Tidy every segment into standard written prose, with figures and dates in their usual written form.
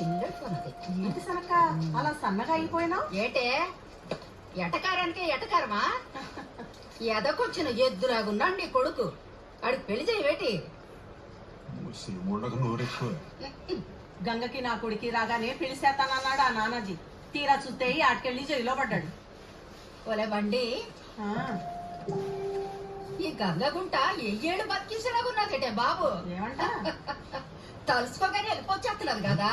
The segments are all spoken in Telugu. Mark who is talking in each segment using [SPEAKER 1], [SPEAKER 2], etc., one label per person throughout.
[SPEAKER 1] చిన్నది కొన్నది.
[SPEAKER 2] ఏంటి సనక అలా సన్నగా అయిపోయినావు?
[SPEAKER 1] ఏటే ఎటకారానికి ఎటకారమా? ఎదకొచ్చిన ఎద్దులాగున్నాడు నీ కొడుకు. ఆడికి పెళ్లి చేయవేటి?
[SPEAKER 2] గంగకి నా కొడుకి రాగానే పిలిచేస్తానన్నాడు ఆ నానాజీ. తీరా చూస్తే ఆటకెళ్ళి జైల్లో పడ్డాడు.
[SPEAKER 1] ఓలే బండి,
[SPEAKER 2] ఆ,
[SPEAKER 1] ఈ గంగగుంట ఎయ్యేళ్ళు బతికించలాగున్నదేటే బాబు.
[SPEAKER 2] ఏమంట?
[SPEAKER 1] తలుసుకోగానే వెళ్ళిపోచ్చేస్తున్నది కదా.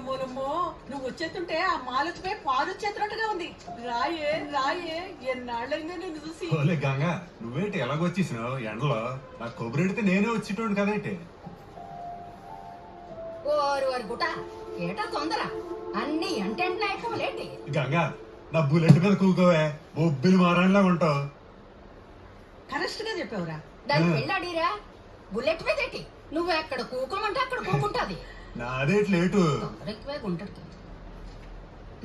[SPEAKER 2] మూలమో నువ్వు వచ్చేస్తుంటే ఆ మాలతిపై పాలు వచ్చేస్తున్నట్టుగా ఉంది. రాయే రాయే, ఎన్నాళ్ళైందే నిన్ను చూసి.
[SPEAKER 3] ఓలే గంగ, నువ్వేంటి ఎలాగొచ్చేసినావు ఎండలో? నా కొబ్బరెడితే నేనే వచ్చేటోడు కదేంటి?
[SPEAKER 1] ఓరు వారి గుట ఏటా తొందర, అన్ని ఎంటెంటనే అయిపోలేంటి?
[SPEAKER 3] గంగ, నా బుల్లెట్ మీద కూకోవే, బొబ్బిలు మారానిలా ఉంటావు.
[SPEAKER 2] కరెక్ట్ గా చెప్పావురా.
[SPEAKER 1] దాన్ని పెళ్ళాడిరా బుల్లెట్ మీద ఏంటి? నువ్వు ఎక్కడ కూకోమంటే అక్కడ కూకుంటాది.
[SPEAKER 3] నాదేట్ లేటు.
[SPEAKER 1] ఎక్కువే గుంటది.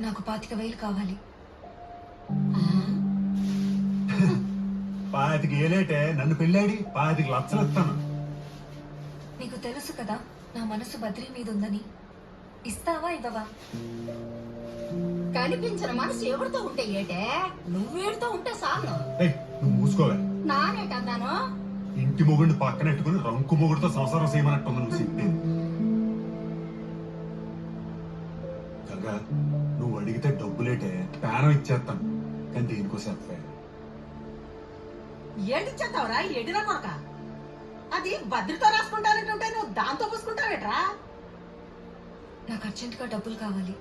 [SPEAKER 4] నాకు 25,000 కావాలి.
[SPEAKER 3] 25 ఏలేటే నన్ను పెళ్ళాడి 25 లక్షలు ఇస్తాను.
[SPEAKER 4] నీకు తెలుసు కదా నా మనసు బద్రీ మీద ఉందని. ఇస్తావా ఇవ్వవా?
[SPEAKER 1] కనిపించిన మనసు ఎవరితో ఉంటే ఏటే, నువ్వేడితో ఉంటే చాలు.
[SPEAKER 3] నువ్వు మూసుకోవే.
[SPEAKER 1] నానేటన్నాను.
[SPEAKER 3] ఇంటి మొగుడిని పక్కనెట్టుకుని రంకు మొగుడితో సంసారం చేయమన్నట్టుంది నువ్వు చెప్పేది. గంగా, నువ్వు అడిగితే డబ్బులేటే ప్రాణం ఇచ్చేస్తాను, కానీ దేనికోసం చెప్పే.
[SPEAKER 2] ఏడిచ్చేస్తావురా ఎడిరా కొడక? అది భద్రతో రాసుకుంటానంటుంటే నువ్వు దాంతో పూసుకుంటావేట్రా?
[SPEAKER 4] నాకు అర్జెంటుగా డబ్బులు కావాలి.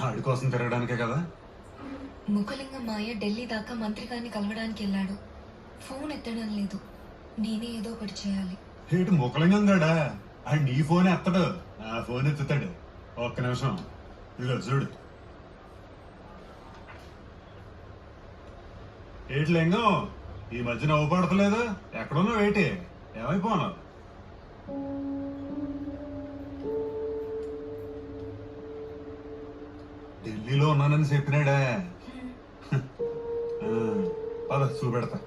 [SPEAKER 3] ఆడి కోసం తిరగడానికే కదా.
[SPEAKER 4] ముఖలింగం మాయ ఢిల్లీ దాకా మంత్రి గారిని కలవడానికి వెళ్ళాడు. ఫోన్ ఎత్తడం లేదు. నేనే ఏదో ఒకటి చేయాలి.
[SPEAKER 3] ఏటు ముఖలింగం గాడా? ఆడు నీ ఫోన్ ఎత్తడు, నా ఫోన్ ఎత్తుతాడు. ఒక్క నిమిషం, ఇదిగో చూడు. ఏటి లింగం, ఈ మధ్య నవ్వు పడతలేదు, ఎక్కడున్నావు? ఏటి ఏమైపోను? ఢిల్లీలో ఉన్నానని చెప్పినాడా? పద చూపెడతా.